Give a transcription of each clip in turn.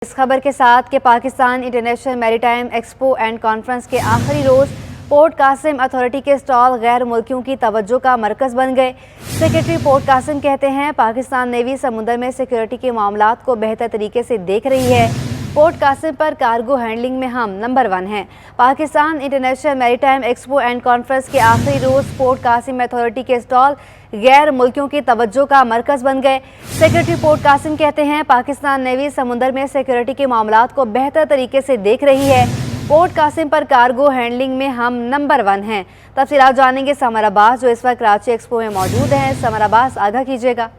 इस खबर के साथ कि Pakistan international maritime expo and conference के आखिरी रोज़ पोर्ट कासिम अथॉरिटी के स्टॉल गैर मुल्कियों की तवज्जो का मरकज़ बन गए। सेक्रेटरी पोर्ट कासिम कहते हैं पाकिस्तान नेवी समुद्र में सिक्योरिटी के मामलात को बेहतर तरीके से देख रही है। पोर्ट कासिम पर कार्गो हैंडलिंग में हम नंबर 1 हैं। Pakistan international maritime expo and conference के आखिरी रोज़ पोर्ट कासिम अथॉरिटी के स्टॉल गैर मुल्कियों की तवज्जो का मरकज़ बन गए। सेक्रेटरी पोर्ट कासिम कहते हैं पाकिस्तान नेवी समुद्र में सिक्योरिटी के मामलात को बेहतर तरीके से देख रही है। पोर्ट कासिम पर कार्गो हैंडलिंग में हम नंबर 1 हैं। तफसीलात जानेंगे समर अब्बास जो इस वक्त कराची एक्सपो में मौजूद हैं। समर अब्बास, आगाह कीजिएगा।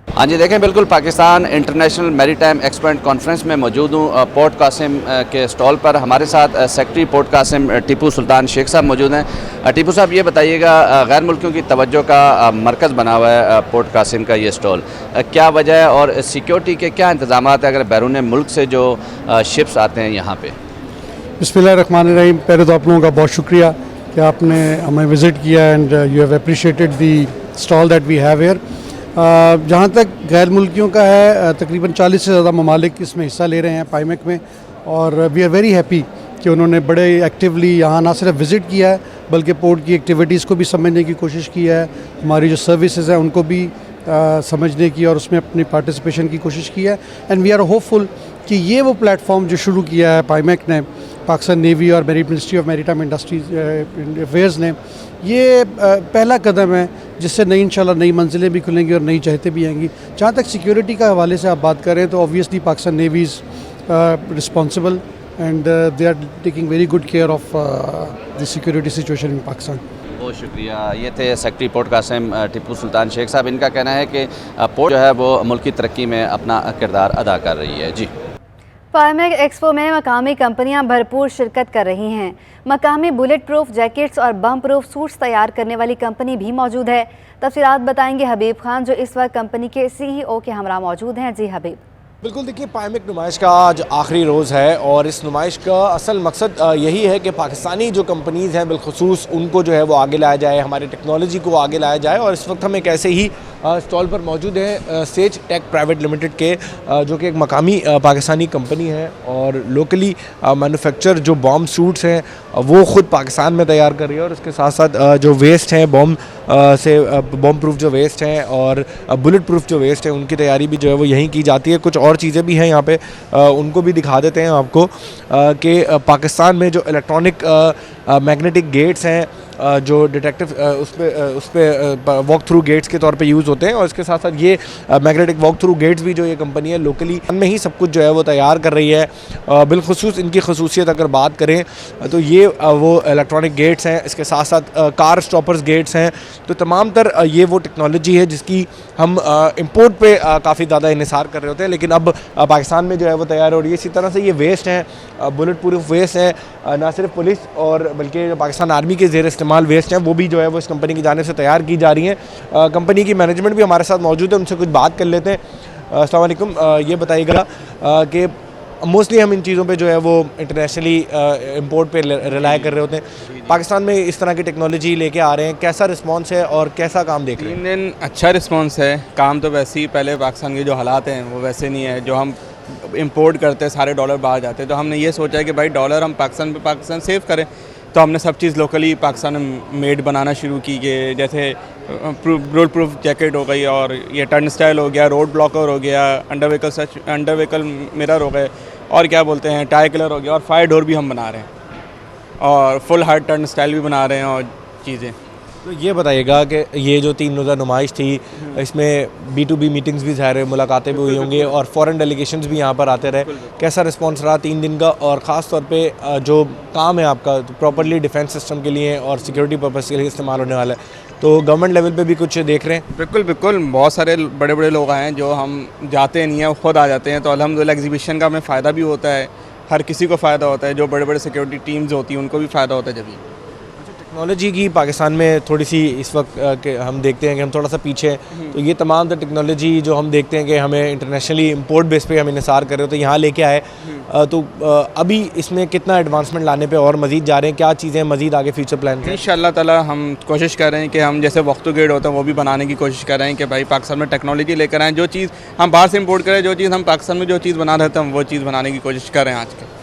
हाँ जी, देखें बिल्कुल Pakistan international maritime expo and conference में मौजूद हूँ। पोर्ट कासिम के स्टॉल पर हमारे साथ सेक्रेटरी पोर्ट कासिम टीपू सुल्तान शेख साहब मौजूद हैं। टीपू साहब, ये बताइएगा, गैर मुल्कियों की तवज्जो का मरकज़ बना हुआ है पोर्ट कासिम का ये स्टॉल, क्या वजह है और सिक्योरिटी के क्या इंतजाम है अगर बैरून मुल्क से जो शिप्स आते हैं यहाँ पे? बिस्मिल्लाहिर्रहमानिर्रहीम। पहले तो आप लोगों का बहुत शुक्रिया कि आपने हमें विज़िट किया and you have appreciated the stall that we have here. जहाँ तक गैर मुल्कियों का है, तकरीबन 40 से ज़्यादा ममालिक इसमें हिस्सा ले रहे हैं पाइमेक में, और वी आर वेरी हैप्पी कि उन्होंने बड़े एक्टिवली यहाँ ना सिर्फ विज़िट किया है बल्कि पोर्ट की एक्टिविटीज़ को भी समझने की कोशिश की है, हमारी जो सर्विसेज हैं उनको भी समझने की और उसमें अपनी पार्टिसिपेशन की कोशिश की है। एंड वी आर होपफुल कि ये वो प्लेटफॉर्म जो शुरू किया है पाइमेक ने, पाकिस्तान नेवी और ministry of maritime industries affairs ने, ये पहला कदम है जिससे नई इंशाल्लाह नई मंजिलें भी खुलेंगी और नई चाहते भी आएंगी। जहाँ तक सिक्योरिटी का हवाले से आप बात करें तो obviously Pakistan navy is responsible and they are taking very good care of the security situation in Pakistan. बहुत शुक्रिया। ये थे सेक्रेटरी पोर्ट कासिम टीपू सुल्तान शेख साहब। इनका कहना है कि पोर्ट जो है वो मुल्क की तरक्की में अपना किरदार अदा कर रही है। जी, पाइमेक एक्सपो में मकामी कंपनियां भरपूर शिरकत कर रही हैं। मकामी बुलेट प्रूफ जैकेट्स और बम प्रूफ सूट्स तैयार करने वाली कंपनी भी मौजूद है। तफसीलात बताएंगे हबीब खान जो इस वक्त कंपनी के CEO के हमरा मौजूद हैं। जी हबीब। बिल्कुल, देखिए पाइमेक नुमाइश का आज आखिरी रोज़ है और इस नुमाइश का असल मकसद यही है कि पाकिस्तानी जो कंपनीज़ हैं बिलखुसूस उनको जो है वो आगे लाया जाए, हमारी टेक्नोलॉजी को आगे लाया जाए। और इस वक्त हम एक ऐसे ही स्टॉल पर मौजूद हैं सेज टेक प्राइवेट लिमिटेड के, जो कि एक मकामी पाकिस्तानी कंपनी है और लोकली मैन्युफैक्चर जो बॉम्ब सूट्स हैं वो ख़ुद पाकिस्तान में तैयार कर रही है। और इसके साथ साथ जो वेस्ट हैं बॉम्ब प्रूफ जो वेस्ट हैं और बुलेट प्रूफ जो वेस्ट है उनकी तैयारी भी जो है वो यहीं की जाती है। कुछ और चीज़ें भी हैं यहाँ पे, उनको भी दिखा देते हैं आपको कि पाकिस्तान में जो इलेक्ट्रॉनिक मैग्नेटिक गेट्स हैं जो डिटेक्टिव उस पर वॉक थ्रू गेट्स के तौर पे यूज़ होते हैं, और इसके साथ साथ ये मैग्नेटिक वॉक थ्रू गेट्स भी जो ये कंपनी है लोकली में ही सब कुछ जो है वो तैयार कर रही है। बिलखुसूस इनकी खसूसियत अगर बात करें तो ये वो इलेक्ट्रॉनिक गेट्स हैं, इसके साथ साथ कार स्टॉपर्स गेट्स हैं। तो तमाम तर ये वो टेक्नोलॉजी है जिसकी हम इम्पोर्ट पे काफ़ी ज़्यादा इन्हिसार कर रहे होते हैं, लेकिन अब पाकिस्तान में जो है वो तैयार हो रही है। इसी तरह से ये वेस्ट हैं, बुलेट प्रूफ वेस्ट हैं, ना सिर्फ पुलिस और बल्कि पाकिस्तान आर्मी के ज़ेर इस्तेमाल वेस्ट हैं वो भी जो है वो इस कंपनी की जानिब से तैयार की जा रही हैं। कंपनी की मैनेजमेंट भी हमारे साथ मौजूद है, उनसे कुछ बात कर लेते हैं। अस्सलाम वालेकुम, ये बताइएगा कि मोस्टली हम इन चीज़ों पे जो है वो इंटरनेशनली इंपोर्ट पे रिलाय कर रहे होते हैं, पाकिस्तान में इस तरह की टेक्नोलॉजी लेके आ रहे हैं, कैसा रिस्पांस है और कैसा काम देख रहे हैं? दिन अच्छा रिस्पांस है। काम तो वैसे ही, पहले पाकिस्तान के जो हालात हैं वो वैसे नहीं है। जो हम इंपोर्ट करते हैं सारे डॉलर बाहर जाते हैं, तो हमने ये सोचा है कि भाई डॉलर हम पाकिस्तान सेव करें, तो हमने सब चीज़ लोकली पाकिस्तान में मेड बनाना शुरू की। कि जैसे बुलेट प्रूफ जैकेट हो गई, और ये टर्न स्टाइल हो गया, रोड ब्लॉकर हो गया, अंडर व्हीकल मिरर हो गए, और क्या बोलते हैं टायर किलर हो गया, और फायर डोर भी हम बना रहे हैं, और फुल हार्ड टर्न स्टाइल भी बना रहे हैं और चीज़ें। तो ये बताइएगा कि ये जो 3 रोज़ा नुमाइश थी इसमें B2B मीटिंग्स भी ज़ाहिर है, मुलाकातें भी हुई होंगी और फॉरेन डेलीगेशंस भी यहाँ पर आते रहे, कैसा रिस्पांस रहा 3 दिन का? और ख़ास तौर पे जो काम है आपका प्रॉपर्ली डिफेंस सिस्टम के लिए और सिक्योरिटी पर्पज़ के लिए इस्तेमाल होने वाला है, तो गवर्नमेंट लेवल पे भी कुछ देख रहे हैं? बिल्कुल, बहुत सारे बड़े बड़े लोग आए हैं जो हम जाते नहीं हैं, वो खुद आ जाते हैं। तो अल्हम्दुलिल्लाह एग्जीबिशन का हमें फ़ायदा भी होता है, हर किसी को फ़ायदा होता है, जो बड़े बड़े सिक्योरिटी टीम्स होती हैं उनको भी फ़ायदा होता है। जब टेक्नोलॉजी की पाकिस्तान में थोड़ी सी इस वक्त के हम देखते हैं कि हम थोड़ा सा पीछे हैं, तो ये तमाम टेक्नोलॉजी जो हम देखते हैं कि हमें इंटरनेशनली इंपोर्ट बेस पे हम इन्हिसार कर रहे हो तो यहाँ लेके आए, तो अभी इसमें कितना एडवांसमेंट लाने पे और मज़ीद जा रहे हैं, क्या चीज़ें मज़ीद आगे फ्यूचर प्लान हैं? इंशाअल्लाह ताला हम कोशिश कर रहे हैं कि हम जैसे वक्त गेट होता है वो भी बनाने की कोशिश कर रहे हैं कि भाई पाकिस्तान में टेक्नोलॉजी लेकर आएँ, जो चीज़ हम बाहर से इंपोर्ट करें, जो चीज़ हम पाकिस्तान में जो चीज़ बना रहे थे हम वो चीज़ बनाने की कोशिश कर रहे हैं आज के।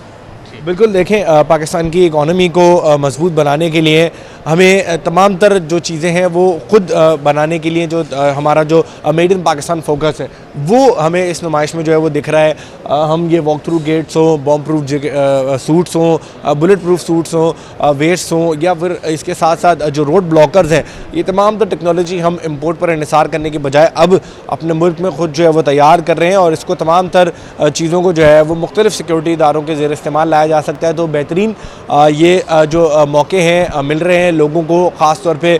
बिल्कुल देखें, पाकिस्तान की इकॉनमी को मजबूत बनाने के लिए हमें तमाम तर जो चीज़ें हैं वो ख़ुद बनाने के लिए जो हमारा जो मेड इन पाकिस्तान फोकस है वो हमें इस नुमाइश में जो है वो दिख रहा है। हम ये वॉक थ्रू गेट्स हों, बॉम्ब प्रूफ सूट्स हों, बुलेट प्रूफ सूट्स हों, वेस्ट्स हों, या फिर इसके साथ साथ जो रोड ब्लॉकर्स हैं, ये तमाम तो टेक्नोलॉजी हम इंपोर्ट पर इन्हिसार करने के बजाय अब अपने मुल्क में ख़ुद जो है वो तैयार कर रहे हैं और इसको तमाम तर चीज़ों को जो है वो मुख्तलिफ सिक्योरिटी इदारों के ज़ेर इस्तेमाल लाया जा सकता है। तो बेहतरीन ये जो मौके हैं मिल रहे हैं लोगों को, ख़ास तौर पे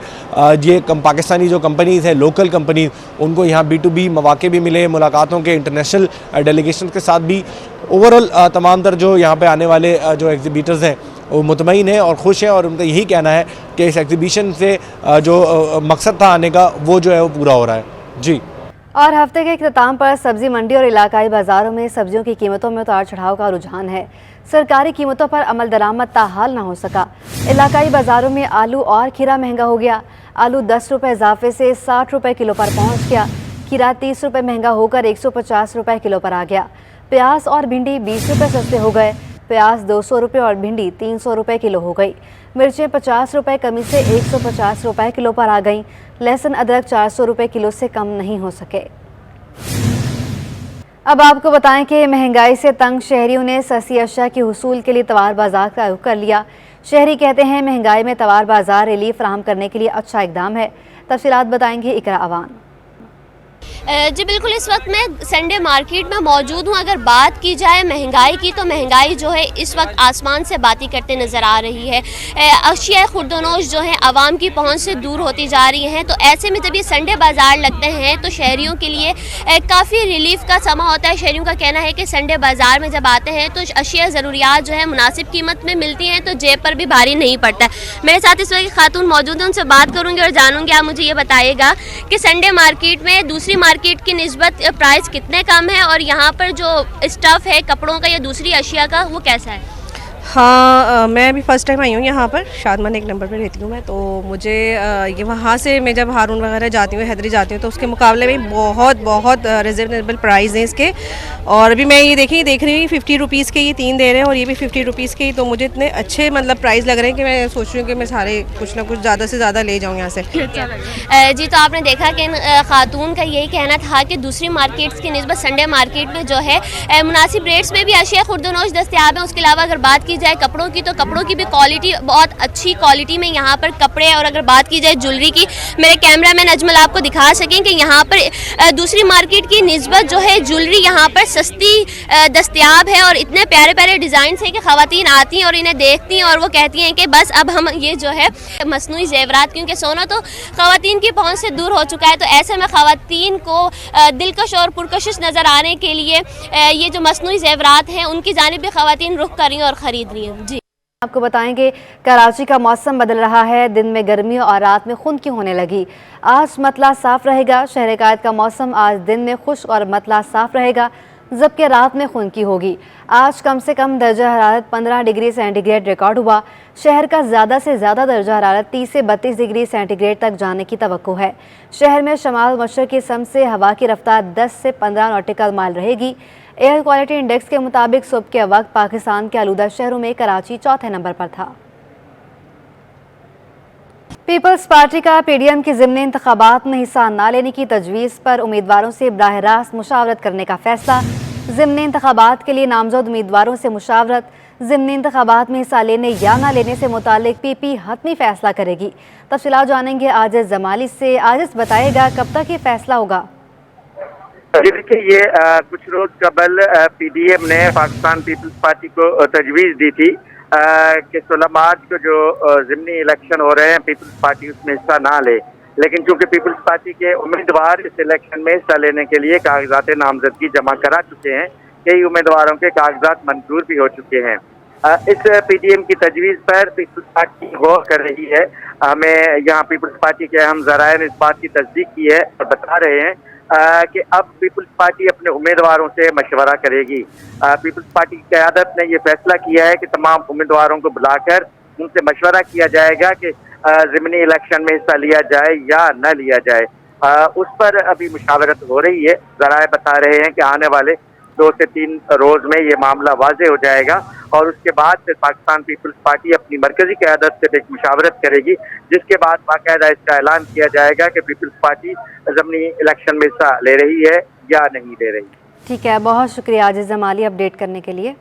ये पाकिस्तानी जो कंपनीज़ हैं, लोकल कंपनीज़, उनको यहाँ B2B मौके भी मिले मुलाकातों के, इंटरनेशनल डेलीगेशन के साथ भी। ओवरऑल तमाम तर जो यहाँ पे आने वाले जो एग्जिबिटर्स हैं वो मुतमईन हैं और खुश हैं और उनका यही कहना है कि इस एग्जीबिशन से जो मकसद था आने का वो जो है वो पूरा हो रहा है। जी। और हफ्ते के इख्तिताम पर सब्जी मंडी और इलाकाई बाज़ारों में सब्जियों की कीमतों में उतार चढ़ाव का रुझान है। सरकारी कीमतों पर अमल दरामद ताहाल न हो सका। इलाकाई बाज़ारों में आलू और खीरा महंगा हो गया। आलू 10 रुपये इजाफे से 60 रुपये किलो पर पहुंच गया। खीरा 30 रुपये महंगा होकर 150 रुपये किलो पर आ गया। प्याज और भिंडी 20 रुपये सस्ते हो गए। प्याज 200 रुपये और भिंडी 300 रुपये किलो हो गई। मिर्चें 50 रुपये कमी से 150 रुपये किलो पर आ गईं। लहसुन अदरक 400 रुपये किलो से कम नहीं हो सके। अब आपको बताएं कि महंगाई से तंग शहरियों ने सस्ती अशिया के हुसूल के लिए तवार बाजार का रुख कर लिया। शहरी कहते हैं महंगाई में तवार बाजार रिलीफ फराहम करने के लिए अच्छा इकदाम है। तफसीलात बताएंगे इकरा अवान। जी बिल्कुल, इस वक्त मैं संडे मार्केट में मौजूद हूँ। अगर बात की जाए महंगाई की तो महंगाई जो है इस वक्त आसमान से बातें करते नज़र आ रही है। अशिया खुर्दनोश जो है आवाम की पहुँच से दूर होती जा रही हैं। तो ऐसे में जब ये संडे बाज़ार लगते हैं तो शहरियों के लिए काफ़ी रिलीफ का समा होता है। शहरियों का कहना है कि संडे बाज़ार में जब आते हैं तो अशिया ज़रूरियात जो है मुनासिब कीमत में मिलती हैं, तो जेब पर भी भारी नहीं पड़ता है। मेरे साथ इस वक्त खातून मौजूद हैं, उनसे बात करूँगी और जानूँगी। आप मुझे ये बताइएगा कि संडे मार्केट में दूसरी मार्केट की निस्बत प्राइस कितने कम है और यहाँ पर जो स्टफ़ है कपड़ों का या दूसरी अशिया का वो कैसा है? हाँ, मैं अभी फ़र्स्ट टाइम आई हूँ यहाँ पर। शादमान एक नंबर पर रहती हूँ मैं, तो मुझे ये वहाँ से मैं जब हारून वगैरह जाती हूँ, हैदरी जाती हूँ, तो उसके मुकाबले में बहुत रिजनेबल प्राइस हैं इसके। और अभी मैं ये देख रही हूँ 50 रुपीज़ के ये 3 दे रहे हैं और ये भी 50 रुपीज़ के ही। तो मुझे इतने अच्छे मतलब प्राइस लग रहे हैं कि मैं सोच रही हूँ कि मैं सारे कुछ ना कुछ ज़्यादा से ज़्यादा ले जाऊँ यहाँ से। जी, तो आपने देखा कि खातून का यही कहना था कि दूसरी मार्केट्स की निस्बत संडे मार्केट में जो है मुनासिब रेट्स में भी अशिया खुर्दनोश दस्तयाब है। उसके अलावा अगर बात की जाए कपड़ों की तो कपड़ों की भी क्वालिटी बहुत अच्छी क्वालिटी में यहाँ पर कपड़े। और अगर बात की जाए ज्वेलरी की, मेरे कैमरामैन अजमल आपको दिखा सकें कि यहाँ पर दूसरी मार्केट की निस्बत जो है ज्वेलरी यहाँ पर सस्ती दस्तयाब है और इतने प्यारे प्यारे डिज़ाइन है कि ख़वातीन आती हैं और इन्हें देखती हैं और वो कहती हैं कि बस अब हम ये जो है मसनूई ज़ेवरात, क्योंकि सोना तो ख़वातीन की पहुँच से दूर हो चुका है, तो ऐसे में ख़वातीन को दिलकश और पुरकशिश नज़र आने के लिए ये जो मसनूई ज़ेवरात हैं उनकी जानिब भी ख़वातीन रुख कर रही हैं और ख़रीद रही हैं। जी, आपको बताएंगे कराची का मौसम बदल रहा है। दिन में गर्मी और रात में खुनकी होने लगी। आज मतला साफ रहेगा। शहर कायद का मौसम आज दिन में खुश्क और मतला साफ रहेगा, जबकि रात में खुनकी होगी। आज कम से कम दर्जा हरारत 15 डिग्री सेंटीग्रेड रिकॉर्ड हुआ। शहर का ज़्यादा से ज़्यादा दर्जा हरारत 30 से 32 डिग्री सेंटीग्रेड तक जाने की तवक्को है। शहर में शमाल मशरक़ी सम से हवा की रफ्तार 10 से 15 नॉटिकल माइल रहेगी। एयर क्वालिटी इंडेक्स के मुताबिक सुबह के वक्त पाकिस्तान के आलूदा शहरों में कराची चौथे नंबर पर था। पीपल्स पार्टी का PDM की ज़िमनी इंतखाबात में हिस्सा न लेने की तजवीज़ पर उम्मीदवारों से बराह रास्त मुशावरत करने का फैसला। ज़िमनी इंतखाबात के लिए नामजद उम्मीदवारों से मुशावरत। ज़िमनी इंतखाबात में हिस्सा लेने या न लेने से मुतालिक PP हतमी फैसला करेगी। तफसीलात जानेंगे आजिज़ जमाली से। आजिज़ बताएगा कब तक ये फैसला होगा? जी देखिए, ये कुछ रोज कबल PDM ने पाकिस्तान पीपल्स पार्टी को तजवीज़ दी थी कि 16 मार्च को जो ज़िमनी इलेक्शन हो रहे हैं पीपल्स पार्टी उसमें हिस्सा ना ले। लेकिन चूंकि पीपल्स पार्टी के उम्मीदवार इस इलेक्शन में हिस्सा लेने के लिए कागजात नामजदगी जमा करा चुके हैं, कई उम्मीदवारों के कागजात मंजूर भी हो चुके हैं। इस पीडीएम की तजवीज़ पर पीपल्स पार्टी गौर कर रही है। हमें यहाँ पीपल्स पार्टी के अहम ज़राए ने इस बात की तस्दीक की है और बता रहे हैं कि अब पीपल्स पार्टी अपने उम्मीदवारों से मशवरा करेगी। पीपल्स पार्टी की क़यादत ने यह फैसला किया है कि तमाम उम्मीदवारों को बुलाकर उनसे मशवरा किया जाएगा कि ज़िमनी इलेक्शन में हिस्सा लिया जाए या न लिया जाए। उस पर अभी मुशावरत हो रही है। ज़राए बता रहे हैं कि आने वाले 2 से 3 रोज़ में ये मामला वाज़े हो जाएगा और उसके बाद फिर पाकिस्तान पीपल्स पार्टी अपनी मरकज़ी क़यादत से एक मुशावरत करेगी, जिसके बाद बाकायदा इसका ऐलान किया जाएगा कि पीपल्स पार्टी ज़िमनी इलेक्शन में हिस्सा ले रही है या नहीं ले रही। ठीक है, बहुत शुक्रिया आजिज़ जमाली अपडेट करने के लिए।